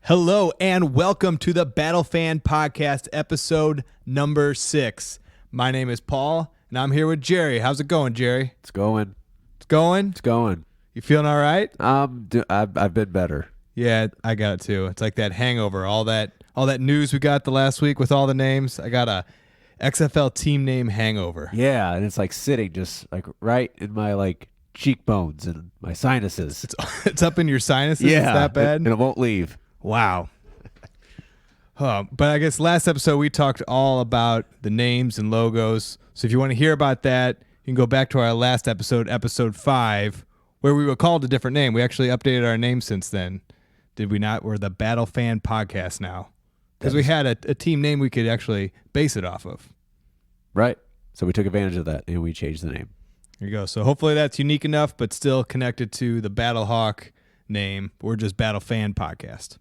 Hello and welcome to the BattleFan podcast, episode number 6. My name is Paul, and I'm here with Jerry. How's it going, Jerry? It's going. It's going? It's going. You feeling all right? I've been better. Yeah, I got it too. It's like that hangover, all that news we got the last week with all the names. I got a XFL team name hangover. Yeah, and it's like sitting just like right in my like cheekbones and my sinuses. It's up in your sinuses? Yeah, It's that bad? and it won't leave. Wow. But I guess last episode we talked all about the names and logos. So if you want to hear about that, you can go back to our last episode, episode 5, where we were called a different name. We actually updated our name since then. Did we not? We're the BattleFan podcast now. Because we had a team name we could actually base it off of. Right. So we took advantage of that and we changed the name. There you go. So hopefully that's unique enough, but still connected to the Battlehawk name. We're just BattleFan podcast.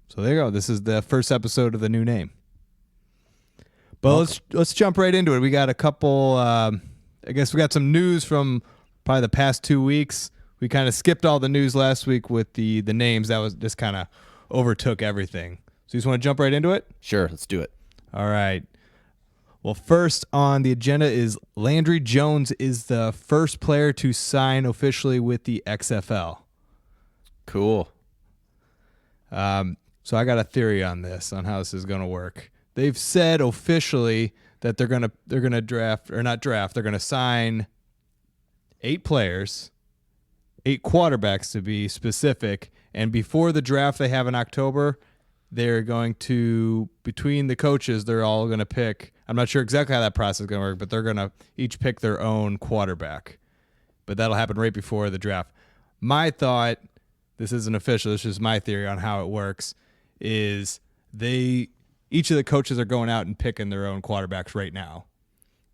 So there you go. This is the first episode of the new name. But let's jump right into it. We got a couple. I guess we got some news from probably the past 2 weeks. We kind of skipped all the news last week with the names. That was just kind of overtook everything. So you just want to jump right into it? Sure, let's do it. All right. Well, first on the agenda is Landry Jones is the first player to sign officially with the XFL. Cool. So I got a theory on this, on how this is going to work. They've said officially that they're going to draft, or not draft, they're going to sign 8 players, 8 quarterbacks to be specific, and before the draft they have in October, they're going to, between the coaches, they're all going to pick, I'm not sure exactly how that process is going to work, but they're going to each pick their own quarterback. But that'll happen right before the draft. My thought, this isn't official, this is my theory on how it works, is each of the coaches are going out and picking their own quarterbacks right now.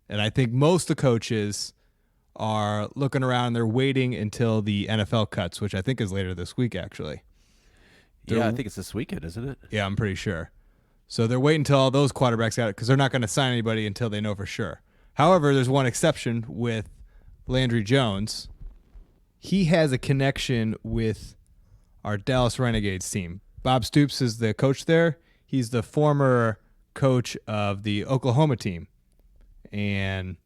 And I think most of the coaches are looking around and they're waiting until the NFL cuts, which I think is later this week, actually. Yeah, I think it's this weekend, isn't it? Yeah, I'm pretty sure. So they're waiting until all those quarterbacks got it because they're not going to sign anybody until they know for sure. However, there's one exception with Landry Jones. He has a connection with our Dallas Renegades team. Bob Stoops is the coach there. He's the former coach of the Oklahoma team. And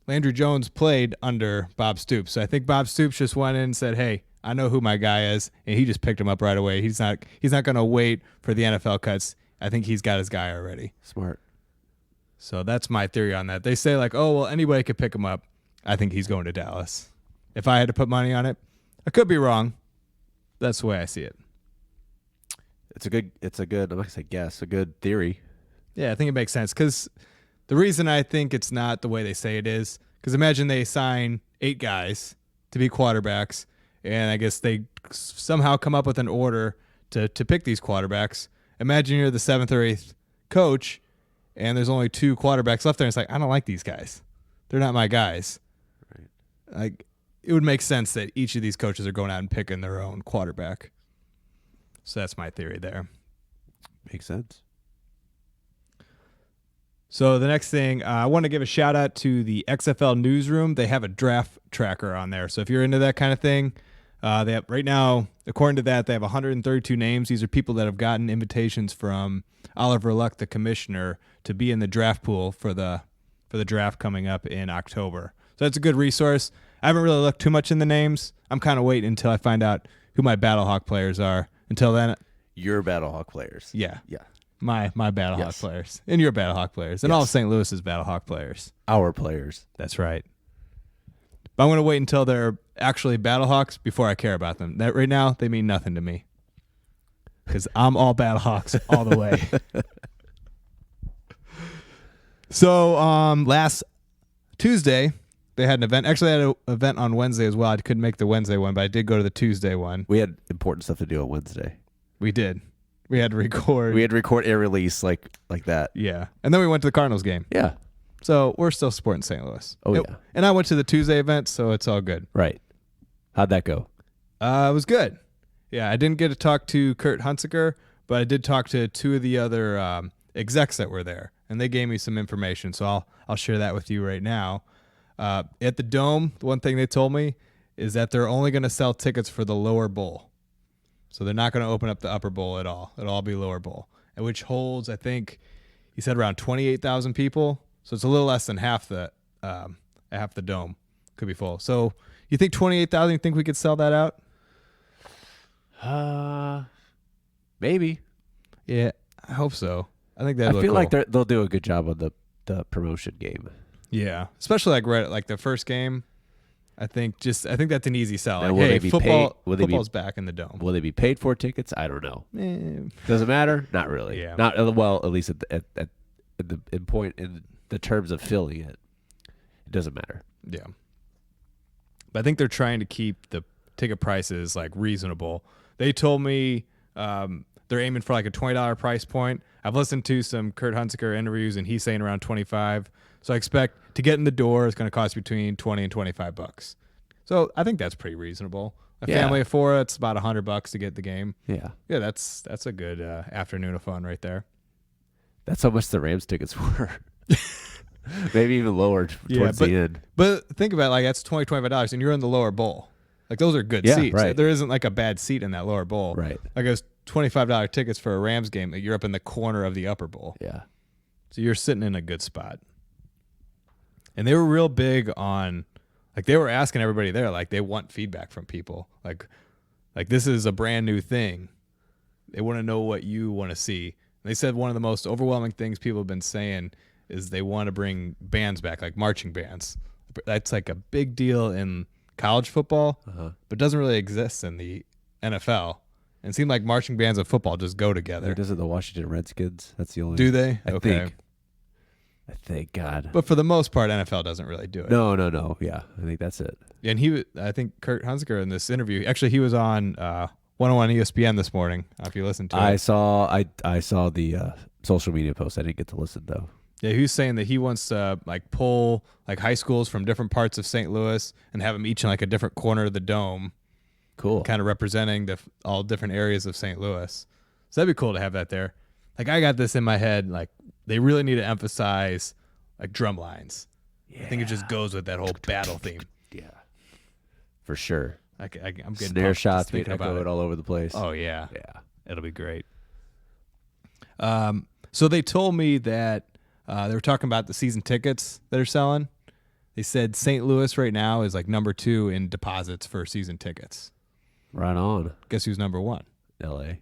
Landry Jones played under Bob Stoops. So I think Bob Stoops just went in and said, hey, I know who my guy is, and he just picked him up right away. He's not going to wait for the NFL cuts. I think he's got his guy already. Smart. So that's my theory on that. They say like, oh, well, anybody could pick him up. I think he's going to Dallas. If I had to put money on it, I could be wrong. That's the way I see it. It's a good, I'm not going to say guess, a good theory. Yeah, I think it makes sense because the reason I think it's not the way they say it is because imagine they sign 8 guys to be quarterbacks, and I guess they somehow come up with an order to pick these quarterbacks. Imagine you're the 7th or 8th coach, and there's only 2 quarterbacks left there. And it's like, I don't like these guys. They're not my guys. Right. Like, it would make sense that each of these coaches are going out and picking their own quarterback. So that's my theory there. Makes sense. So the next thing, I want to give a shout out to the XFL Newsroom. They have a draft tracker on there. So if you're into that kind of thing, they have, right now, according to that, they have 132 names. These are people that have gotten invitations from Oliver Luck, the commissioner, to be in the draft pool for the draft coming up in October. So that's a good resource. I haven't really looked too much in the names. I'm kind of waiting until I find out who my Battlehawk players are. Until then, your Battlehawk players. Yeah. Yeah. My Battlehawk players. And your Battlehawk players. And all of St. Louis's Battlehawk players. Our players. That's right. But I'm going to wait until they're actually Battlehawks before I care about them. That right now, they mean nothing to me. Because I'm all Battlehawks all the way. So last Tuesday, they had an event. Actually, they had an event on Wednesday as well. I couldn't make the Wednesday one, but I did go to the Tuesday one. We had important stuff to do on Wednesday. We did. We had to record. We had to record a release like that. Yeah. And then we went to the Cardinals game. Yeah. So we're still supporting St. Louis. Oh, yeah. And I went to the Tuesday event, so it's all good. Right. How'd that go? It was good. Yeah, I didn't get to talk to Kurt Hunziker, but I did talk to 2 of the other execs that were there, and they gave me some information, so I'll share that with you right now. At the Dome, the one thing they told me is that they're only going to sell tickets for the lower bowl. So they're not going to open up the upper bowl at all. It'll all be lower bowl, which holds, I think, he said around 28,000 people. So it's a little less than half the dome could be full. So you think 28,000? You think we could sell that out? Maybe. Yeah, I hope so. I think that. I feel like they'll do a good job on the promotion game. Yeah, especially like the first game. I think that's an easy sell. Now, Like, will hey, they be football's back in the dome. Will they be paid for tickets? I don't know. Eh, Does it matter? Not really. Yeah. Not well. At least at the terms of filling it, it doesn't matter. yeah, but I think they're trying to keep the ticket prices like reasonable. They told me they're aiming for like a $20 price point. I've listened to some Kurt Hunziker interviews, and he's saying around 25. So I expect to get in the door, it's going to cost between 20 and 25 bucks. So I think that's pretty reasonable. A family of four, it's about $100 to get the game. Yeah. Yeah, that's a good afternoon of fun right there. That's how much the Rams tickets were. Maybe even lower towards the end. But think about it, like that's $20, $25, and you're in the lower bowl. Like those are good seats. Right. There isn't like a bad seat in that lower bowl. Right. Like it was $25 tickets for a Rams game. Like you're up in the corner of the upper bowl. Yeah. So you're sitting in a good spot. And they were real big on, like they were asking everybody there, like they want feedback from people. Like this is a brand new thing. They want to know what you want to see. They said one of the most overwhelming things people have been saying is they want to bring bands back, like marching bands. That's like a big deal in college football, but doesn't really exist in the NFL. And it seemed like marching bands and football just go together. Does it the Washington Redskins? That's the only. Do they? I think, God. But for the most part, NFL doesn't really do it. No. Yeah, I think that's it. And I think Kurt Hunziker in this interview, actually he was on 101 ESPN this morning, if you listened to it. I saw the social media post. I didn't get to listen, though. Yeah, he was saying that he wants to like pull like high schools from different parts of St. Louis and have them each in like a different corner of the dome. Cool. Kind of representing all different areas of St. Louis. So that'd be cool to have that there. Like I got this in my head, like they really need to emphasize like drum lines. Yeah. I think it just goes with that whole battle theme. Yeah, for sure. I'm getting snare shots, thinking about it all over the place. Oh yeah, yeah, it'll be great. So they told me that they were talking about the season tickets that are selling. They said St. Louis right now is like number 2 in deposits for season tickets. Right on. Guess who's number 1? L.A.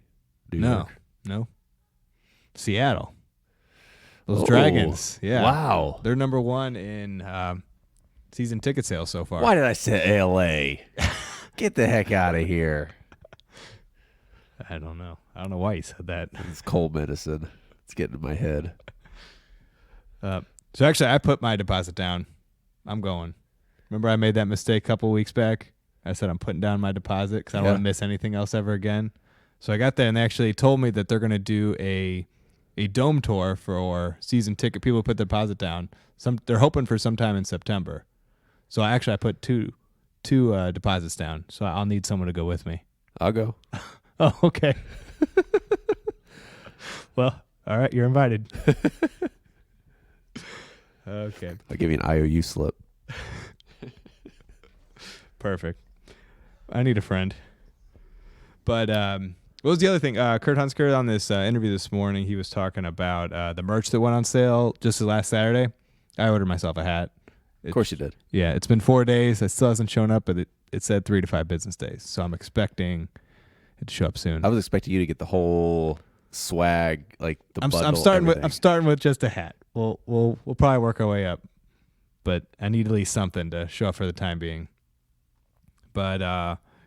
New York. No. Seattle. Those Dragons. Yeah. Wow. They're number 1 in season ticket sales so far. Why did I say L.A.? Get the heck out of here. I don't know. I don't know why you said that. It's cold medicine. It's getting in my head. So actually, I put my deposit down. I'm going. Remember I made that mistake a couple weeks back? I said I'm putting down my deposit because I don't want to miss anything else ever again. So I got there, and they actually told me that they're going to do a dome tour for season ticket. People put their deposit down. They're hoping for sometime in September. So I put two deposits down. So I'll need someone to go with me. I'll go. Oh, okay. Well, all right, you're invited. Okay. I'll give you an IOU slip. Perfect. I need a friend. But what was the other thing? Kurt Hunziker on this interview this morning, he was talking about the merch that went on sale just last Saturday. I ordered myself a hat. Of course you did. Yeah, it's been 4 days. It still hasn't shown up, but it said 3 to 5 business days. So I'm expecting it to show up soon. I was expecting you to get the whole swag, like the bundle. I'm starting with just a hat. We'll probably work our way up, but I need at least something to show up for the time being. But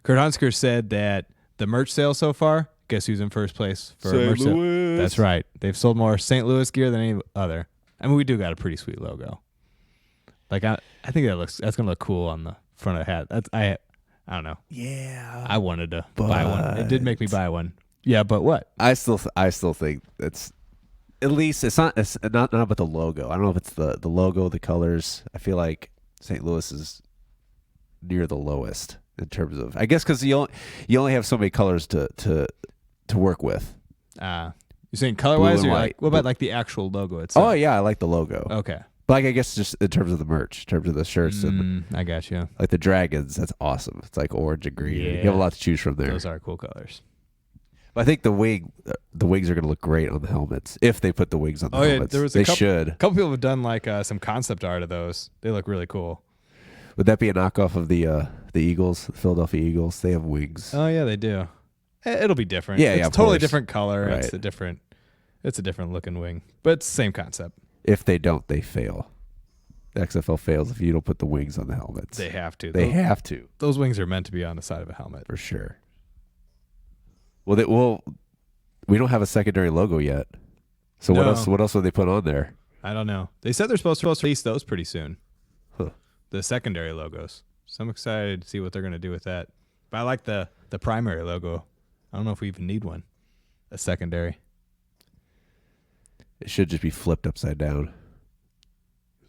Kurt Hunziker said that the merch sale so far, guess who's in first place for St. merch Louis. sale? That's right. They've sold more St. Louis gear than any other. I mean, we do got a pretty sweet logo. Like I think that's gonna look cool on the front of the hat. I don't know. Yeah. I wanted to buy one. It did make me buy one. Yeah, but what? I still think it's at least it's not about the logo. I don't know if it's the logo, the colors. I feel like St. Louis is near the lowest in terms of, I guess, because you only have so many colors to work with. You're saying color wise, or white. what about like the actual logo itself? Oh yeah, I like the logo. Okay. But like, I guess just in terms of the merch, in terms of the shirts and I got you. like the Dragons, that's awesome. It's like orange and green. Yeah. You have a lot to choose from there. Those are cool colors. I think the wings are going to look great on the helmets if they put the wings on the helmets. There was they a should. couple people have done like some concept art of those. They look really cool. Would that be a knockoff of the Eagles, the Philadelphia Eagles? They have wings. Oh yeah, they do. It'll be different. Yeah, it's yeah, a of totally course. different color. Right. It's a different looking wing, but it's the same concept. If they don't, they fail. The XFL fails if you don't put the wings on the helmets. They have to. They have to. Those wings are meant to be on the side of a helmet. For sure. Well, we don't have a secondary logo yet. So No. what else would they put on there? I don't know. They said they're supposed to release those pretty soon. Huh. The secondary logos. So I'm excited to see what they're going to do with that. But I like the primary logo. I don't know if we even need one. A secondary. It should just be flipped upside down.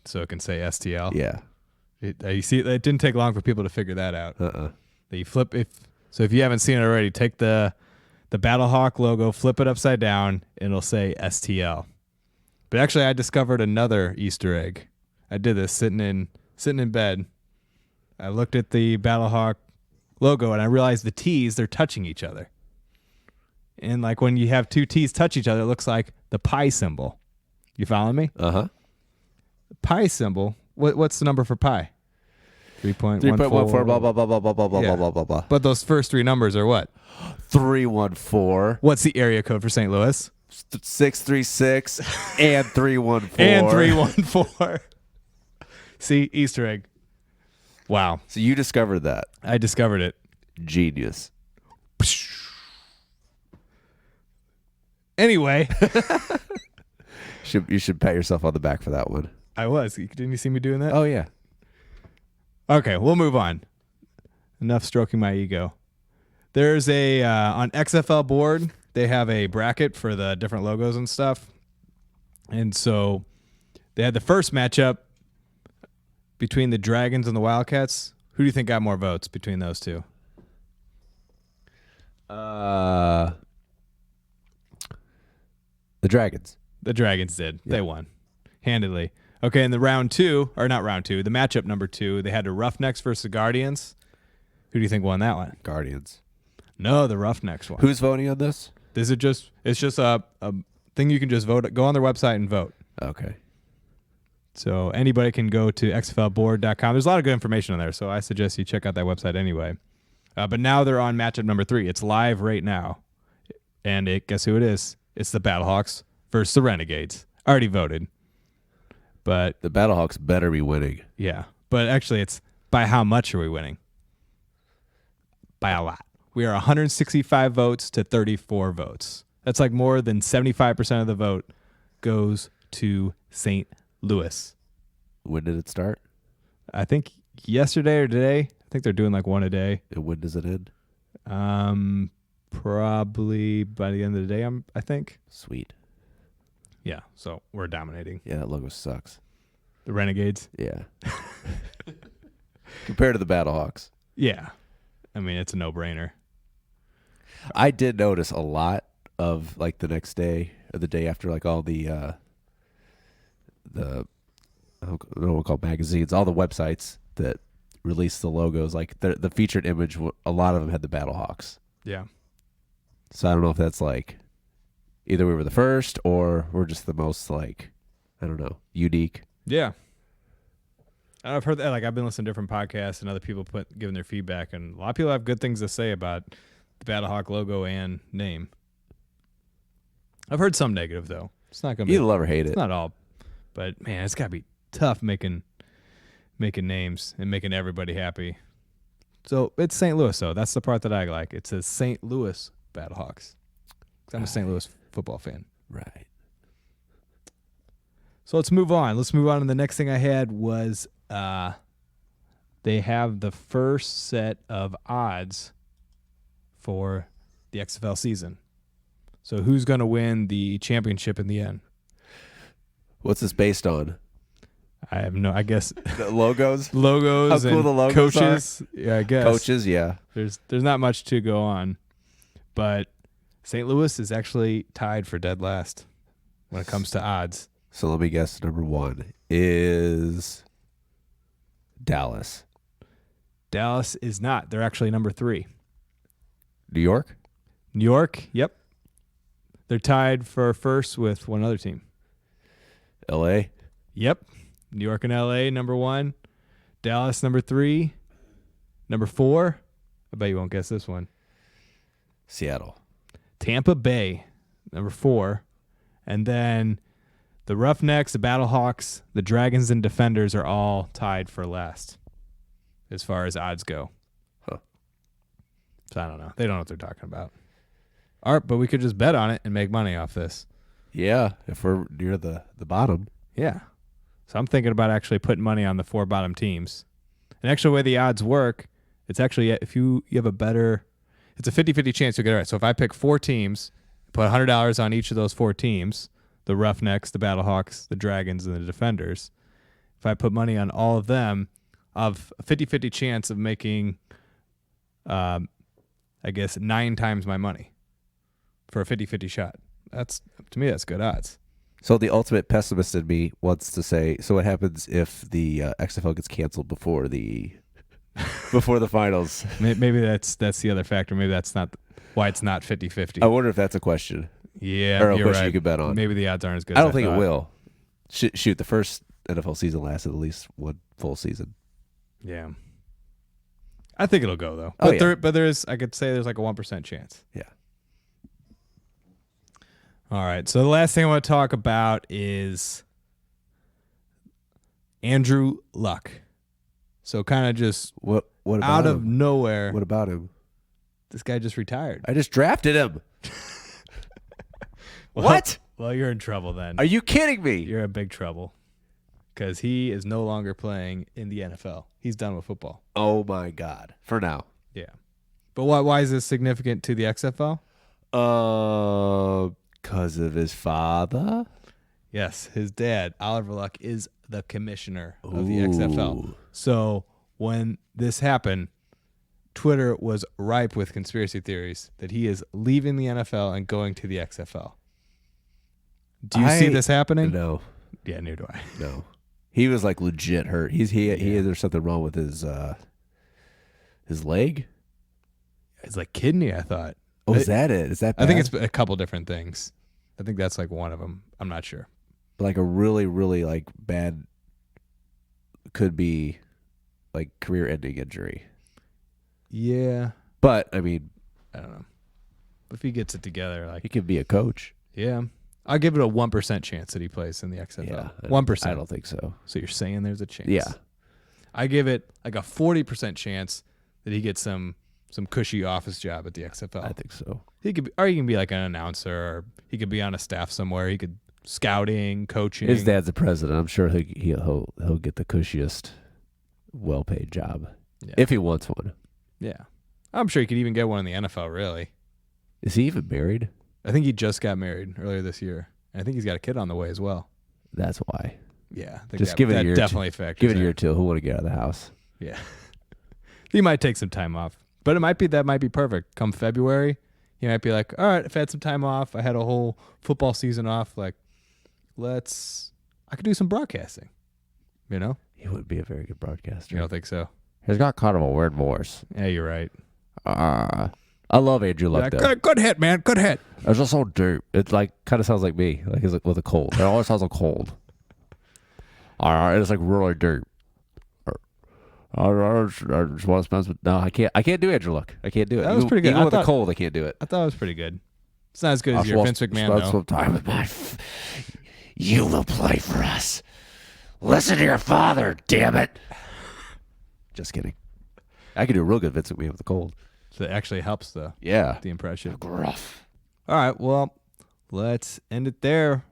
So it can say STL. Yeah. You see, it didn't take long for people to figure that out. Uh-uh. That you flip so if you haven't seen it already, take the Battlehawk logo, flip it upside down, and it'll say STL. But actually, I discovered another Easter egg. I did this sitting in bed. I looked at the Battlehawk logo and I realized the T's, they're touching each other. And like when you have two T's touch each other, it looks like the pi symbol. You following me? Uh-huh. Pi symbol. What's the number for pi? 3.14. 3.14, blah, blah, blah, blah, blah, blah, blah, Yeah. blah, blah, blah. But those first three numbers are what? 314, What's the area code for St. Louis? 636, and 314. And 314. See, Easter egg. Wow. So you discovered that. I discovered it. Genius. Anyway, You should pat yourself on the back for that one. I was. Didn't you see me doing that? Oh, yeah. Okay, we'll move on. Enough stroking my ego. There's on XFL board, they have a bracket for the different logos and stuff. And so they had the first matchup between the Dragons and the Wildcats. Who do you think got more votes between those two? The Dragons. The Dragons did. Yeah. They won handedly. Okay, in the round two, or not round two, the matchup number 2, they had the Roughnecks versus the Guardians. Who do you think won that one? Guardians. No, the Roughnecks won. Who's voting on this? It's just a thing you can just vote. Go on their website and vote. Okay. So anybody can go to xflboard.com. There's a lot of good information on there, so I suggest you check out that website anyway. But now they're on matchup number 3. It's live right now. And guess who it is? It's the Battlehawks versus the Renegades. Already voted. But The Battlehawks better be winning. yeah. But actually, it's by how much are we winning? By a lot. We are 165 votes to 34 votes. That's like more than 75% of the vote goes to St. Louis. When did it start? I think yesterday or today. I think they're doing like one a day. And when does it end? Probably by the end of the day, I think. Sweet. Yeah, so we're dominating. Yeah, that logo sucks. The Renegades? Yeah. Compared to the Battlehawks. Yeah. I mean, it's a no-brainer. I did notice a lot of like the next day or the day after, like all the I don't know what we'll call magazines, all the websites that release the logos, like the featured image, a lot of them had the Battlehawks. Yeah. So I don't know if that's like either we were the first or we're just the most like, I don't know, unique. Yeah. I've heard that, like, I've been listening to different podcasts and other people giving their feedback, and a lot of people have good things to say about the Battlehawk logo and name. I've heard some negative, though. It's not going to be. Either love or hate It's it. not all. But, man, it's got to be tough making names and making everybody happy. So it's St. Louis, though. That's the part that I like. It says St. Louis Battlehawks. 'Cause I'm a St. Louis football fan. Right. So let's move on. And the next thing I had was they have the first set of odds for the XFL season. So who's going to win the championship in the end? What's this based on? I guess The logos? logos How cool and the logos coaches. Yeah, I guess. Coaches, yeah. There's not much to go on. But St. Louis is actually tied for dead last when it comes to odds. So let me guess. Number 1 is Dallas. Dallas is not. They're actually number 3. New York? New York, yep. They're tied for first with one other team. L.A.? Yep. New York and L.A., number 1. Dallas, number 3. Number 4, I bet you won't guess this one. Seattle. Tampa Bay, number 4. And then the Roughnecks, the Battlehawks, the Dragons, and Defenders are all tied for last as far as odds go. Huh. So I don't know. They don't know what they're talking about. All right, but we could just bet on it and make money off this. Yeah, if we're near the bottom. Yeah. So I'm thinking about actually putting money on the 4 bottom teams. And actually, the way the odds work, it's actually, if you have a better, it's a 50-50 chance you'll get it right. So if I pick 4 teams, put $100 on each of those 4 teams, the Roughnecks, the Battlehawks, the Dragons, and the Defenders, if I put money on all of them, I've a 50-50 chance of making, I guess, 9 times my money for a 50-50 shot. To me, that's good odds. So the ultimate pessimist in me wants to say, so what happens if the XFL gets canceled before the finals? Maybe that's the other factor. Maybe that's not why it's not 50-50. I wonder if that's a question. Yeah, Or a you're question right. you could bet on. Maybe the odds aren't as good I as don't think thought. it will. Shoot, the first NFL season lasted at least one full season. Yeah. I think it'll go, though. Oh, But yeah. there's, I could say there's like a 1% chance. Yeah. All right. So the last thing I want to talk about is Andrew Luck. So kind of just What about out him? of nowhere, What about him? this guy just retired. I just drafted him. Well, What? Well, you're in trouble then. Are you kidding me? You're in big trouble because he is no longer playing in the NFL. He's done with football. Oh my God. For now. Yeah. But why is this significant to the XFL? Because of his father. Yes, his dad, Oliver Luck, is the commissioner of the Ooh. XFL. So when this happened, Twitter was ripe with conspiracy theories that he is leaving the NFL and going to the XFL. Do you see this happening? No. Yeah, neither do I. No. He was like legit hurt. There's something wrong with his leg. It's like kidney, I thought. Oh, is that it? Is that bad? I think it's a couple different things. I think that's like one of them. I'm not sure. like a really, really like bad, could be like career-ending injury. Yeah. But I mean, I don't know. If he gets it together, like, he could be a coach. yeah. I'll give it a 1% chance that he plays in the XFL. Yeah, 1%. I don't think so. So you're saying there's a chance? Yeah. I give it like a 40% chance that he gets some cushy office job at the XFL. I think so. He could be, or he can be like an announcer, or he could be on a staff somewhere. He could scouting, coaching. His dad's the president. I'm sure he'll get the cushiest, well-paid job Yeah. if he wants one. Yeah. I'm sure he could even get one in the NFL, really. Is he even married? I think he just got married earlier this year. And I think he's got a kid on the way as well. That's why. Yeah. I think Just that, give it a that year. definitely factors Give it a in. year or two. He'll want to get out of the house. Yeah. He might take some time off. But that might be perfect. Come February, he might be like, all right, I've had some time off. I had a whole football season off. Like, I could do some broadcasting. You know? He wouldn't be a very good broadcaster. You don't think so? He's got kind of a weird voice. Yeah, you're right. I love Andrew Luck, though. Good hit, man. Good hit. It's just so deep. It like kind of sounds like me. Like he's like with a cold. It always sounds like cold. It's like really deep. I just want to spend some. No, I can't. I can't do Andrew Luck. I can't do it. That was pretty good. Even I with a thought- cold, I can't do it. I thought it was pretty good. It's not as good as your Vince McMahon, spend though. some time with my. You will play for us. Listen to your father, damn it. Just kidding. I could do a real good Vince McMahon with a cold. So it actually helps the impression. Gruff. All right, well, let's end it there.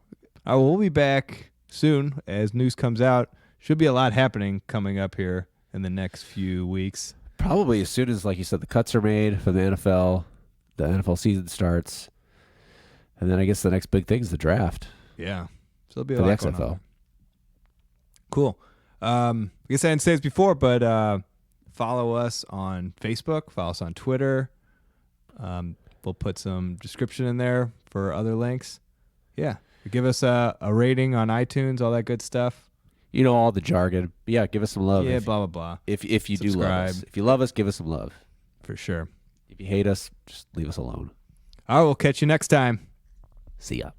We'll be back soon as news comes out. Should be a lot happening coming up here in the next few weeks. Probably as soon as, like you said, the cuts are made for the NFL season starts, and then I guess the next big thing is the draft. Yeah. So there'll be a For the lot going XFL. on. Cool. I guess I didn't say this before, but follow us on Facebook. Follow us on Twitter. We'll put some description in there for other links. Yeah. Give us a rating on iTunes, all that good stuff. You know all the jargon. But yeah, give us some love. Yeah, if, blah, blah, blah. if you do love us. Subscribe. If you love us, give us some love. For sure. If you hate us, just leave us alone. All right, we'll catch you next time. See ya.